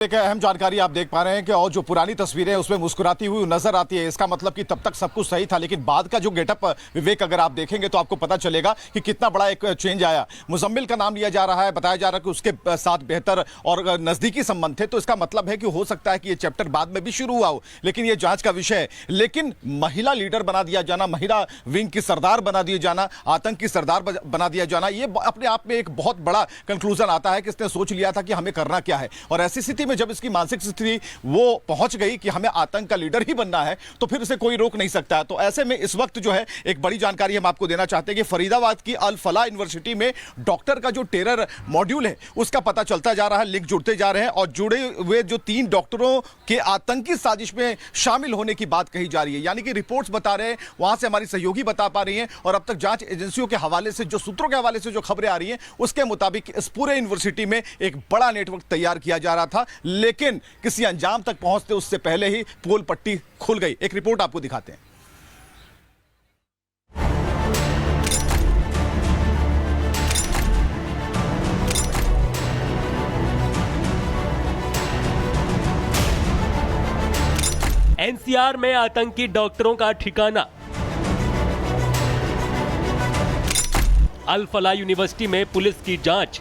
एक अहम जानकारी आप देख पा रहे हैं कि और जो पुरानी तस्वीरें उसमें मुस्कुराती हुई नजर आती है, इसका मतलब कि तब तक सब कुछ सही था, लेकिन बाद का जो गेटअप विवेक अगर आप देखेंगे तो आपको पता चलेगा कि कितना बड़ा एक चेंज आया। मुजम्मिल का नाम लिया जा रहा है, बताया जा रहा है कि उसके साथ बेहतर और नजदीकी संबंध थे, तो इसका मतलब है कि हो सकता है कि ये चैप्टर बाद में भी शुरू हुआ हो, लेकिन ये जांच का विषय है। लेकिन महिला लीडर बना दिया जाना, महिला विंग की सरदार बना दिए जाना, आतंक की सरदार बना दिया जाना, ये अपने आप में एक बहुत बड़ा कंक्लूजन आता है कि इसने सोच लिया था कि हमें करना क्या है। और ऐसी स्थिति में जब इसकी मानसिक स्थिति वो पहुंच गई कि हमें आतंक का लीडर ही बनना है, तो फिर इसे कोई रोक नहीं सकता। तो ऐसे में इस वक्त जो है एक बड़ी जानकारी हम आपको देना चाहते हैं कि फरीदाबाद की अल फलाह यूनिवर्सिटी में डॉक्टर का जो टेरर मॉड्यूल है उसका पता चलता जा रहा है, लिंक जुड़ते जा रहे हैं और जुड़े हुए जो 3 डॉक्टरों के आतंकी साजिश में शामिल होने की बात कही जा रही है। यानी कि रिपोर्ट्स बता रहे हैं, वहां से हमारी सहयोगी बता पा रही हैं और अब तक जांच एजेंसियों के हवाले से, जो सूत्रों के हवाले से जो खबरें आ रही हैं, उसके मुताबिक इस पूरे यूनिवर्सिटी में एक बड़ा नेटवर्क तैयार किया जा रहा था, लेकिन किसी अंजाम तक पहुंचते उससे पहले ही पोल पट्टी खुल गई। एक रिपोर्ट आपको दिखाते हैं। एनसीआर में आतंकी डॉक्टरों का ठिकाना। अल फलाह यूनिवर्सिटी में पुलिस की जांच,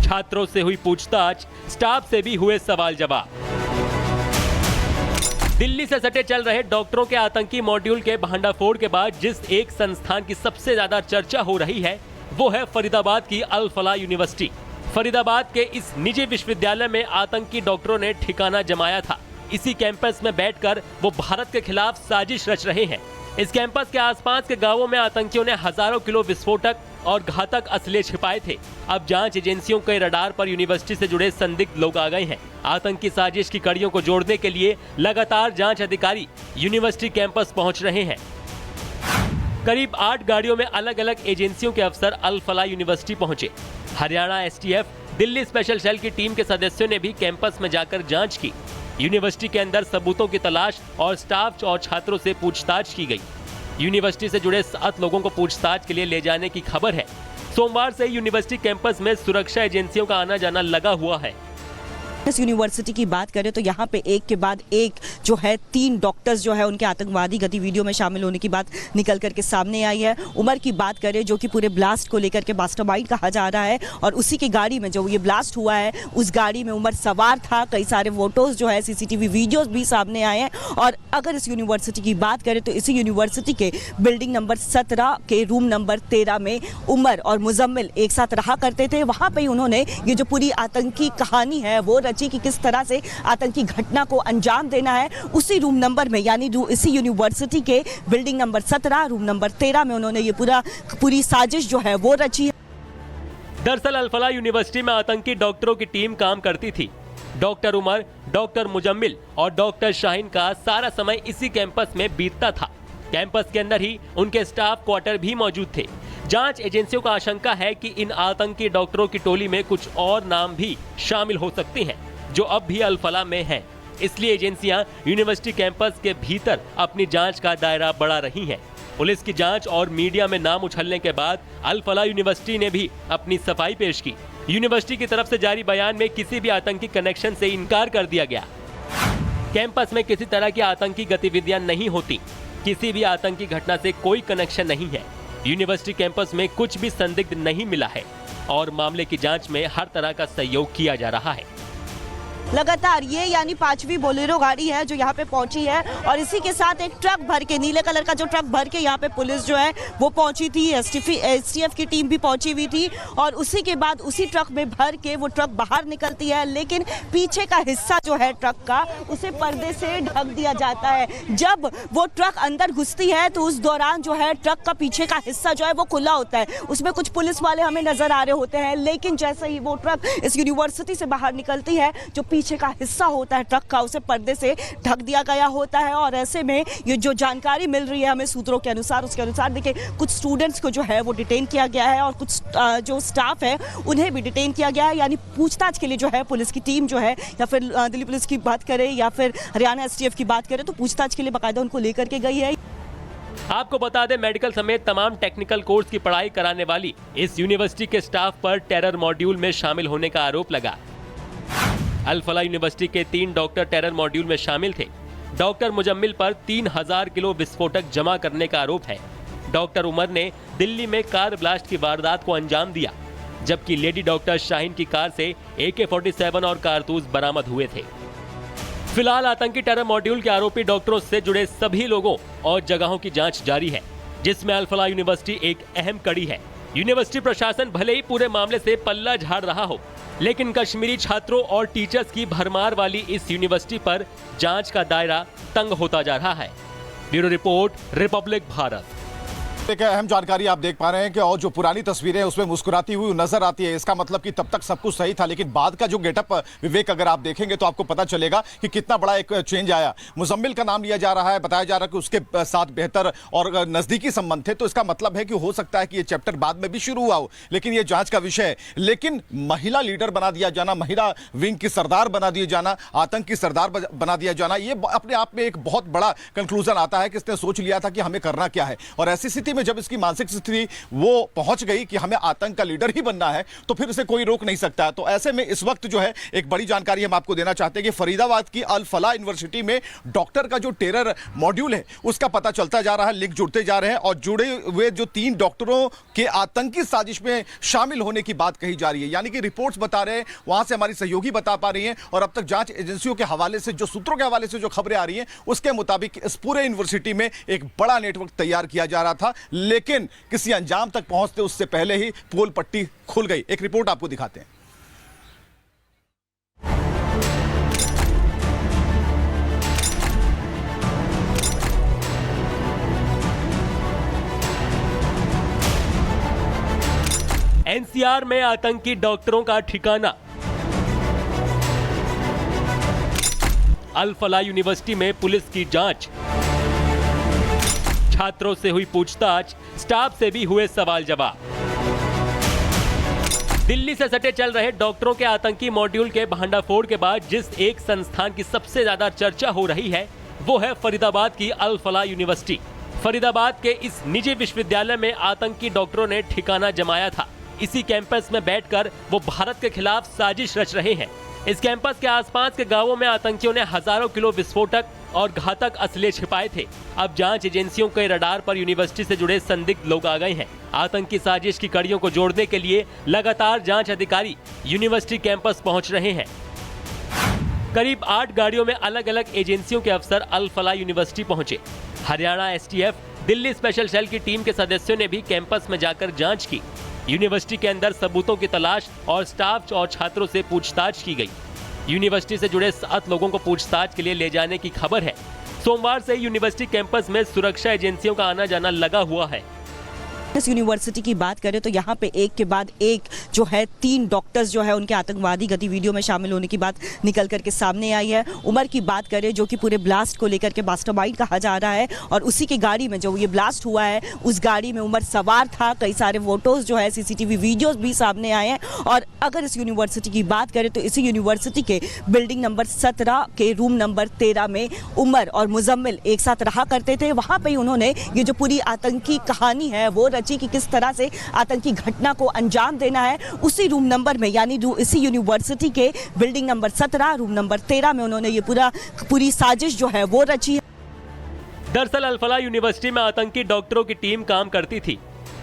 छात्रों से हुई पूछताछ, स्टाफ से भी हुए सवाल जवाब। दिल्ली से सटे चल रहे डॉक्टरों के आतंकी मॉड्यूल के भांडाफोड़ के बाद जिस एक संस्थान की सबसे ज्यादा चर्चा हो रही है वो है फरीदाबाद की अल फलाह यूनिवर्सिटी। फरीदाबाद के इस निजी विश्वविद्यालय में आतंकी डॉक्टरों ने ठिकाना जमाया था। इसी कैंपस में बैठकर वो भारत के खिलाफ साजिश रच रहे हैं। इस कैंपस के आसपास के गांवों में आतंकियों ने हजारों किलो विस्फोटक और घातक असले छिपाए थे। अब जांच एजेंसियों के रडार पर यूनिवर्सिटी से जुड़े संदिग्ध लोग आ गए हैं। आतंकी साजिश की कड़ियों को जोड़ने के लिए लगातार जांच अधिकारी यूनिवर्सिटी कैंपस पहुंच रहे हैं। करीब 8 गाड़ियों में अलग अलग एजेंसियों के अफसर अल फलाह यूनिवर्सिटी पहुंचे। Haryana STF, Delhi special cell की टीम के सदस्यों ने भी कैंपस में जाकर जांच की। यूनिवर्सिटी के अंदर सबूतों की तलाश और स्टाफ और छात्रों से पूछताछ की गई। यूनिवर्सिटी से जुड़े 7 लोगों को पूछताछ के लिए ले जाने की खबर है। सोमवार से यूनिवर्सिटी कैंपस में सुरक्षा एजेंसियों का आना जाना लगा हुआ है। इस यूनिवर्सिटी की बात करें तो यहाँ पे एक के बाद एक जो है 3 डॉक्टर्स जो है उनके आतंकवादी गतिविधियों में शामिल होने की बात निकल करके सामने आई है। उमर की बात करें जो कि पूरे ब्लास्ट को लेकर के मास्टरमाइंड कहा जा रहा है, और उसी की गाड़ी में जो ये ब्लास्ट हुआ है उस गाड़ी में उमर सवार था। कई सारे फोटोज जो है, सीसीटीवी वीडियोज भी सामने आए हैं। और अगर इस यूनिवर्सिटी की बात करें तो इसी यूनिवर्सिटी के बिल्डिंग नंबर 17 के रूम नंबर 13 में उमर और मुजम्मिल एक साथ रहा करते थे। वहाँ पर उन्होंने ये जो पूरी आतंकी कहानी है वो कि किस तरह से आतंकी घटना को अंजाम देना है। उसी रूम नंबर में, यानी इसी यूनिवर्सिटी के बिल्डिंग नंबर 17 रूम नंबर 13 में उन्होंने ये पूरी साजिश जो है वो रची है। दरअसल अल फलाह यूनिवर्सिटी में आतंकी डॉक्टरों की टीम काम करती थी। डॉक्टर उमर, डॉक्टर मुजम्मिल और डॉक्टर शाहीन का सारा समय इसी कैंपस में बीतता था। कैंपस के अंदर ही उनके स्टाफ क्वार्टर भी मौजूद थे। जांच एजेंसियों का आशंका है कि इन आतंकी डॉक्टरों की टोली में कुछ और नाम भी शामिल हो सकते हैं जो अब भी अल फलाह में हैं। इसलिए एजेंसियां यूनिवर्सिटी कैंपस के भीतर अपनी जांच का दायरा बढ़ा रही हैं। पुलिस की जांच और मीडिया में नाम उछलने के बाद अल फलाह यूनिवर्सिटी ने भी अपनी सफाई पेश की। यूनिवर्सिटी की तरफ से जारी बयान में किसी भी आतंकी कनेक्शन से इनकार कर दिया गया। कैंपस में किसी तरह की आतंकी गतिविधियां नहीं होती, किसी भी आतंकी घटना से कोई कनेक्शन नहीं है। यूनिवर्सिटी कैंपस में कुछ भी संदिग्ध नहीं मिला है और मामले की जांच में हर तरह का सहयोग किया जा रहा है। लगातार ये यानी 5वीं बोलेरो गाड़ी है जो यहाँ पे पहुंची है, और इसी के साथ एक ट्रक भर के, नीले कलर का जो ट्रक भर के यहाँ पे पुलिस जो है वो पहुंची थी। एसटीएफ की टीम भी पहुंची हुई थी, और उसी के बाद उसी ट्रक में भर के वो ट्रक बाहर निकलती है, लेकिन पीछे का हिस्सा जो है ट्रक का उसे पर्दे से ढक दिया जाता है। जब वो ट्रक अंदर घुसती है तो उस दौरान जो है ट्रक का पीछे का हिस्सा जो है वो खुला होता है। उसमें कुछ पुलिस वाले हमें नजर आ रहे होते हैं, लेकिन जैसे ही वो ट्रक इस यूनिवर्सिटी से बाहर निकलती है, जो पीछे का हिस्सा होता है ट्रक का उसे पर्दे से ढक दिया गया होता है। और ऐसे में ये जो जानकारी मिल रही है हमें सूत्रों के अनुसार, उसके अनुसार देखिए कुछ स्टूडेंट्स को जो है वो डिटेन किया गया है, और कुछ जो स्टाफ है उन्हें भी डिटेन किया गया है। यानी पूछताछ के लिए जो है पुलिस की टीम जो है, या फिर दिल्ली पुलिस की बात करें या फिर हरियाणा एसटीएफ की बात करें, तो पूछताछ के लिए बाकायदा उनको लेकर के गई है। आपको बता दें, मेडिकल समेत तमाम टेक्निकल कोर्स की पढ़ाई कराने वाली इस यूनिवर्सिटी के स्टाफ पर टेरर मॉड्यूल में शामिल होने का आरोप लगा। अल फलाह यूनिवर्सिटी के 3 डॉक्टर टेरर मॉड्यूल में शामिल थे। डॉक्टर मुजम्मिल पर 3000 किलो विस्फोटक जमा करने का आरोप है। डॉक्टर उमर ने दिल्ली में कार ब्लास्ट की वारदात को अंजाम दिया, जबकि लेडी डॉक्टर शाहीन की कार से AK-47 और कारतूस बरामद हुए थे। फिलहाल आतंकी टेरर मॉड्यूल के आरोपी डॉक्टरों से जुड़े सभी लोगों और जगहों की जांच जारी है, जिसमें अल फलाह यूनिवर्सिटी एक अहम कड़ी है। यूनिवर्सिटी प्रशासन भले ही पूरे मामले से पल्ला झाड़ रहा हो, लेकिन कश्मीरी छात्रों और टीचर्स की भरमार वाली इस यूनिवर्सिटी पर जांच का दायरा तंग होता जा रहा है। Bureau report, Republic Bharat. एक अहम जानकारी आप देख पा रहे हैं कि और जो पुरानी तस्वीरें उसमें मुस्कुराती हुई नजर आती है, इसका मतलब कि तब तक सब कुछ सही था, लेकिन बाद का जो गेटअप विवेक अगर आप देखेंगे तो आपको पता चलेगा कि कितना बड़ा एक चेंज आया। मुजम्मिल का नाम लिया जा रहा है, बताया जा रहा है कि उसके साथ बेहतर और नजदीकी संबंध थे, तो इसका मतलब है कि हो सकता है कि ये चैप्टर बाद में भी शुरू हुआ हो, लेकिन ये जांच का विषय है। लेकिन महिला लीडर बना दिया जाना, महिला विंग की सरदार बना दिए जाना, आतंक की सरदार बना दिया जाना, ये अपने आप में एक बहुत बड़ा कंक्लूजन आता है कि इसने सोच लिया था कि हमें करना क्या है। और ऐसी स्थिति में जब इसकी मानसिक स्थिति वो पहुंच गई कि हमें आतंक का लीडर ही बनना है, तो फिर इसे कोई रोक नहीं सकता। तो ऐसे में इस वक्त जो है एक बड़ी जानकारी हम आपको देना चाहते हैं कि फरीदाबाद की अल फलाह यूनिवर्सिटी में डॉक्टर का जो टेरर मॉड्यूल है उसका पता चलता जा रहा है, लिंक जुड़ते जा रहे हैं और जुड़े हुए जो 3 डॉक्टरों के आतंकी साजिश में शामिल होने की बात कही जा रही है। यानी कि रिपोर्ट्स बता रहे हैं, वहां से हमारी सहयोगी बता पा रही हैं और अब तक जांच एजेंसियों के हवाले से, जो सूत्रों के हवाले से जो खबरें आ रही हैं, उसके मुताबिक इस पूरे यूनिवर्सिटी में एक बड़ा नेटवर्क तैयार किया जा रहा था, लेकिन किसी अंजाम तक पहुंचते उससे पहले ही पोल पट्टी खुल गई। एक रिपोर्ट आपको दिखाते हैं। एनसीआर में आतंकी डॉक्टरों का ठिकाना। अल फलाह यूनिवर्सिटी में पुलिस की जांच, छात्रों से हुई पूछताछ, स्टाफ से भी हुए सवाल जवाब। दिल्ली से सटे चल रहे डॉक्टरों के आतंकी मॉड्यूल के भांडाफोड़ के बाद जिस एक संस्थान की सबसे ज्यादा चर्चा हो रही है, वो है फरीदाबाद की अल फलाह यूनिवर्सिटी। फरीदाबाद के इस निजी विश्वविद्यालय में आतंकी डॉक्टरों ने ठिकाना जमाया था। इसी कैंपस में बैठकर वो भारत के खिलाफ साजिश रच रहे हैं। इस कैंपस के आसपास के गांवों में आतंकियों ने हजारों किलो विस्फोटक और घातक असले छिपाए थे। अब जांच एजेंसियों के रडार पर यूनिवर्सिटी से जुड़े संदिग्ध लोग आ गए हैं। आतंकी साजिश की कड़ियों को जोड़ने के लिए लगातार जांच अधिकारी यूनिवर्सिटी कैंपस पहुंच रहे हैं। करीब 8 गाड़ियों में अलग अलग एजेंसियों के अफसर अल फलाह यूनिवर्सिटी पहुंचे। Haryana STF, Delhi special cell की टीम के सदस्यों ने भी कैंपस में जाकर जांच की। यूनिवर्सिटी के अंदर सबूतों की तलाश और स्टाफ और छात्रों से पूछताछ की गई। यूनिवर्सिटी से जुड़े 7 लोगों को पूछताछ के लिए ले जाने की खबर है। सोमवार से यूनिवर्सिटी कैंपस में सुरक्षा एजेंसियों का आना जाना लगा हुआ है। इस यूनिवर्सिटी की बात करें तो यहाँ पे एक के बाद एक जो है 3 डॉक्टर्स जो है उनके आतंकवादी गतिविधियों में शामिल होने की बात निकल करके सामने आई है। उमर की बात करें जो कि पूरे ब्लास्ट को लेकर के मास्टरमाइंड कहा जा रहा है, और उसी की गाड़ी में जो ये ब्लास्ट हुआ है उस गाड़ी में उमर सवार था। कई सारे फोटोज जो है, CCTV वीडियोज भी सामने आए हैं। और अगर इस यूनिवर्सिटी की बात करें तो इसी यूनिवर्सिटी के बिल्डिंग नंबर 17 के रूम नंबर 13 में उमर और मुजम्मिल एक साथ रहा करते थे। वहाँ पर उन्होंने ये जो पूरी आतंकी कहानी है वो रची कि किस तरह से आतंकी घटना को अंजाम देना है। उसी रूम नंबर में, यानी इसी यूनिवर्सिटी के बिल्डिंग नंबर 17 रूम नंबर 13 में उन्होंने ये पूरी साजिश जो है वो रची है। दरअसल अल फलाह यूनिवर्सिटी में आतंकी डॉक्टरों की टीम काम करती थी।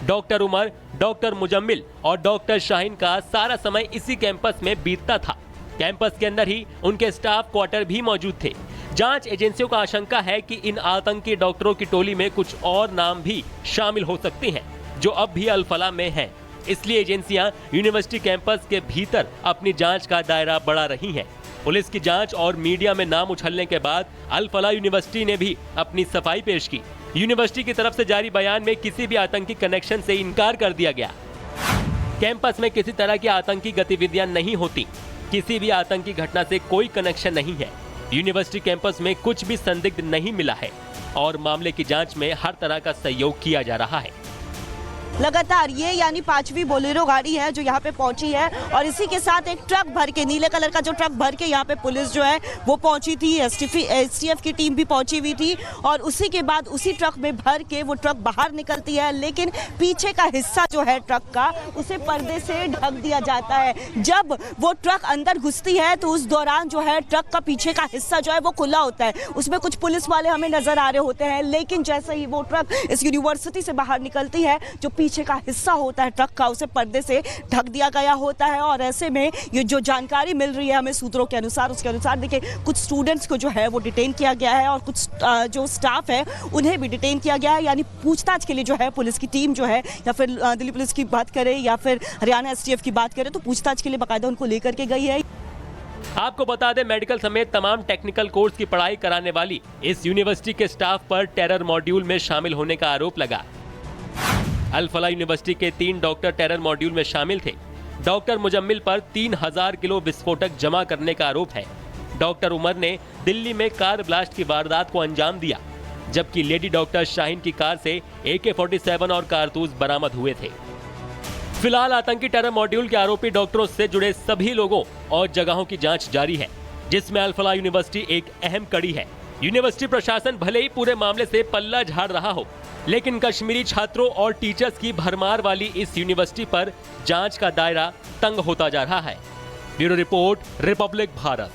डॉक्टर उमर, डॉक्टर मुजम्मिल और डॉक्टर शाहीन का सारा समय इसी कैंपस में बीतता था। कैंपस के अंदर ही उनके स्टाफ क्वार्टर भी मौजूद थे। जांच एजेंसियों का आशंका है कि इन आतंकी डॉक्टरों की टोली में कुछ और नाम भी शामिल हो सकते हैं जो अब भी अल फलाह में हैं। इसलिए एजेंसियां यूनिवर्सिटी कैंपस के भीतर अपनी जांच का दायरा बढ़ा रही हैं। पुलिस की जांच और मीडिया में नाम उछलने के बाद अल फलाह यूनिवर्सिटी ने भी अपनी सफाई पेश की। यूनिवर्सिटी की तरफ से जारी बयान में किसी भी आतंकी कनेक्शन से इनकार कर दिया गया। कैंपस में किसी तरह की आतंकी गतिविधियां नहीं होती, किसी भी आतंकी घटना से कोई कनेक्शन नहीं है। यूनिवर्सिटी कैंपस में कुछ भी संदिग्ध नहीं मिला है और मामले की जांच में हर तरह का सहयोग किया जा रहा है। लगातार ये यानी 5वीं बोलेरो गाड़ी है जो यहाँ पे पहुंची है और इसी के साथ एक ट्रक भर के, नीले कलर का जो ट्रक भर के यहाँ पे पुलिस जो है वो पहुंची थी। एसटीएफ की टीम भी पहुंची हुई थी और उसी के बाद उसी ट्रक में भर के वो ट्रक बाहर निकलती है, लेकिन पीछे का हिस्सा जो है ट्रक का उसे पर्दे से ढक दिया जाता है। जब वो ट्रक अंदर घुसती है तो उस दौरान जो है ट्रक का पीछे का हिस्सा जो है वो खुला होता है, उसमें कुछ पुलिस वाले हमें नजर आ रहे होते हैं, लेकिन जैसे ही वो ट्रक इस यूनिवर्सिटी से बाहर निकलती है जो पीछे का हिस्सा होता है ट्रक का उसे पर्दे से ढक दिया गया होता है। और ऐसे में ये जो जानकारी मिल रही है हमें सूत्रों के अनुसार, उसके अनुसार देखिए कुछ स्टूडेंट्स को जो है वो डिटेन किया गया है और कुछ जो स्टाफ है उन्हें भी डिटेन किया गया है, यानी पूछताछ के लिए जो है पुलिस की टीम जो है, या फिर दिल्ली पुलिस की बात करें या फिर हरियाणा एसटीएफ की बात करें तो पूछताछ के लिए बाकायदा उनको लेकर के गई है। आपको बता दें, मेडिकल समेत तमाम टेक्निकल कोर्स की पढ़ाई कराने वाली इस यूनिवर्सिटी के स्टाफ पर टेरर मॉड्यूल में शामिल होने का आरोप लगा। अल फलाह यूनिवर्सिटी के 3 डॉक्टर टेरर मॉड्यूल में शामिल थे। डॉक्टर मुजम्मिल पर 3000 किलो विस्फोटक जमा करने का आरोप है। डॉक्टर उमर ने दिल्ली में कार ब्लास्ट की वारदात को अंजाम दिया, जबकि लेडी डॉक्टर शाहीन की कार से AK-47 और कारतूस बरामद हुए थे। फिलहाल आतंकी टेरर मॉड्यूल के आरोपी डॉक्टरों से जुड़े सभी लोगों और जगहों की जांच जारी है, जिसमें अल फलाह यूनिवर्सिटी एक अहम कड़ी है। यूनिवर्सिटी प्रशासन भले ही पूरे मामले से पल्ला झाड़ रहा हो, लेकिन कश्मीरी छात्रों और टीचर्स की भरमार वाली इस यूनिवर्सिटी पर जांच का दायरा तंग होता जा रहा है। Bureau report, Republic Bharat.